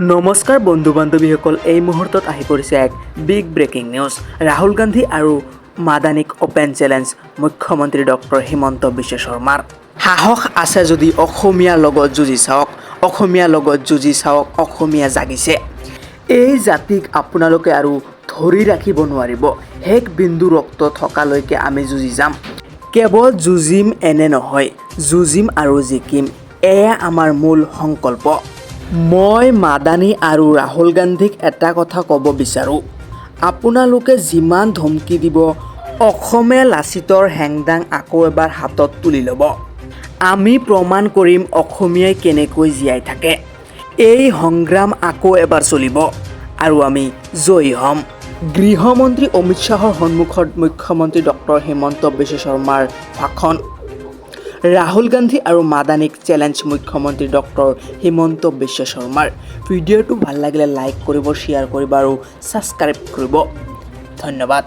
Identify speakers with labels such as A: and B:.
A: নমস্কাৰ বন্ধু বান্ধৱীসকল, এই মুহূৰ্তত আহি পৰিছে এক big breaking news. Rahul Gandhi আৰু মাদানীক অপেন চেলেঞ্জ মুখ্যমন্ত্ৰী ডক্টৰ হিমন্ত বিশ্ব শৰ্মাৰ। সাহস আছে যদি অসমীয়াৰ লগত যুঁজি চাওক, অসমীয়াৰ লগত যুঁজি চাওক, অসমীয়া জাগিছে। এই জাতিক আপোনালোকে আৰু ধৰি ৰাখিব নোৱাৰিব। শেষ বিন্দু ৰক্ত থকালৈকে আমি যুঁজি যাম। কেৱল যুঁজিম এনে নহয়, যুঁজিম আৰু জিকিম, এয়া আমাৰ মূল সংকল্প। মই মাদানী আৰু ৰাহুল গান্ধীক এটা কথা ক'ব বিচাৰোঁ, আপোনালোকে যিমান ধমকি দিব, অসমে লাচিতৰ হেংদাং আকৌ এবাৰ হাতত তুলি ল'ব। আমি প্ৰমাণ কৰিম অসমীয়াই কেনেকৈ জীয়াই থাকে। এই সংগ্ৰাম আকৌ এবাৰ চলিব আৰু আমি জয়ী হ'ম। গৃহমন্ত্ৰী অমিত শ্বাহৰ সন্মুখত মুখ্যমন্ত্ৰী ডক্টৰ হিমন্ত বিশ্ব শৰ্মাৰ ভাষণ। ৰাহুল গান্ধী আৰু মাদানীক চেলেঞ্জ মুখ্যমন্ত্ৰী ডক্টৰ হিমন্ত বিশ্ব শৰ্মাৰ। ভিডিঅ'টো ভাল লাগিলে লাইক কৰিব, শ্বেয়াৰ কৰিব আৰু ছাবস্ক্ৰাইব কৰিব। ধন্যবাদ।